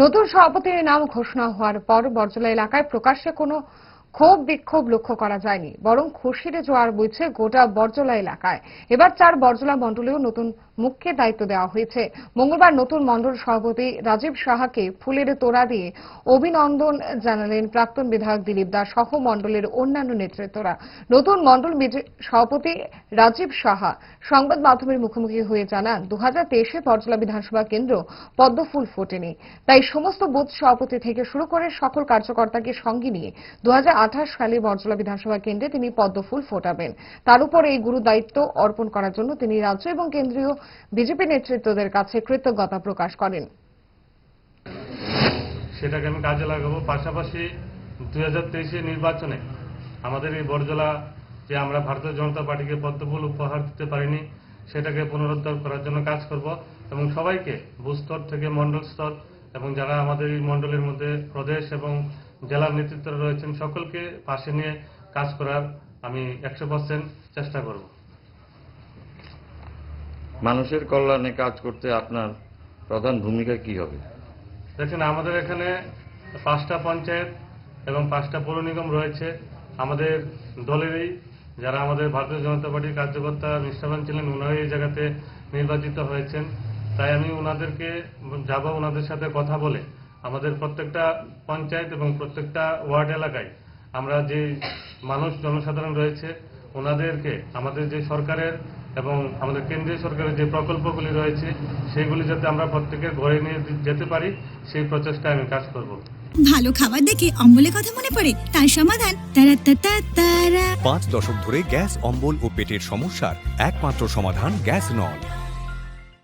নতুন সভাপতির নাম ঘোষণা হওয়ার পর বরজলা এলাকায় প্রকাশ্যে কোনো ক্ষোভ বিক্ষোভ লক্ষ্য করা যায়নি, বরং খুশির জোয়ার বইছে গোটা বরজলা এলাকায়। এবার 4 বরজলা মণ্ডলেও নতুন মুখকে দায়িত্ব দেওয়া হয়েছে। মঙ্গলবার নতুন মণ্ডল সভাপতি রাজীব সাহাকে ফুলের তোড়া দিয়ে অভিনন্দন জানালেন প্রাক্তন বিধায়ক দিলীপ দাস সহ মণ্ডলের অন্যান্য নেতৃত্বরা। নতুন মণ্ডল সভাপতি রাজীব সাহা সংবাদ মাধ্যমের মুখোমুখি হয়ে জানান, 2023-এ বরজলা বিধানসভা কেন্দ্র পদ্মফুল ফোটেনি, তাই সমস্ত বুথ সভাপতি থেকে শুরু করে সকল কার্যকর্তাকে সঙ্গে নিয়ে 2028 সালে বরজলা বিধানসভা কেন্দ্রে তিনি পদ্মফুল ফোটাবেন। তার উপর এই গুরু দায়িত্ব অর্পণ করার জন্য তিনি রাজ্য এবং কেন্দ্রীয় বিজেপি নেতৃত্বদের কাছে কৃতজ্ঞতা প্রকাশ করেন। সেটাকে আমি কাজে লাগাবো। পাশাপাশি 2023-এর নির্বাচনে আমাদের এই বরজলা যে আমরা ভারতীয় জনতা পার্টিকে পদ্মফুল উপহার দিতে পারিনি, সেটাকে পুনরুদ্ধার করার জন্য কাজ করব এবং সবাইকে বুথ স্তর থেকে মণ্ডল স্তর এবং যারা আমাদের এই মণ্ডলের মধ্যে প্রদেশ এবং জেলার নেতৃত্বরা রয়েছেন সকলকে পাশে নিয়ে কাজ করার আমি 100% চেষ্টা করব। মানুষের কল্যাণে কাজ করতে আপনার প্রধান ভূমিকা কি হবে? দেখেন, আমাদের এখানে 5টা পঞ্চায়েত এবং 5টা পৌর নিগম রয়েছে। আমাদের দলেরই যারা আমাদের ভারতীয় জনতা পার্টির কার্যকর্তা নিষ্ঠাবান ছিলেন, ওনারাই এই জায়গাতে নির্বাচিত হয়েছেন। তাই আমি ওনাদেরকে যাব, ওনাদের সাথে কথা বলে আমাদের প্রত্যেকটা পঞ্চায়েত এবং প্রত্যেকটা ওয়ার্ড এলাকায় আমরা যে মানুষ জনসাধারণ রয়েছে ওনাদেরকে আমাদের যে সরকারের এবং আমাদের কেন্দ্রীয় সরকারের যে প্রকল্পগুলি রয়েছে সেগুলি যাতে আমরা প্রত্যেকের ঘরে নিয়ে যেতে পারি, সেই প্রচেষ্টায় আমি কাজ করব। ভালো খাবার দেখে অম্বলের কথা মনে পড়ে, তার সমাধান তারা। 5 দশক ধরে গ্যাস, অম্বল ও পেটের সমস্যার একমাত্র সমাধান গ্যাস নল।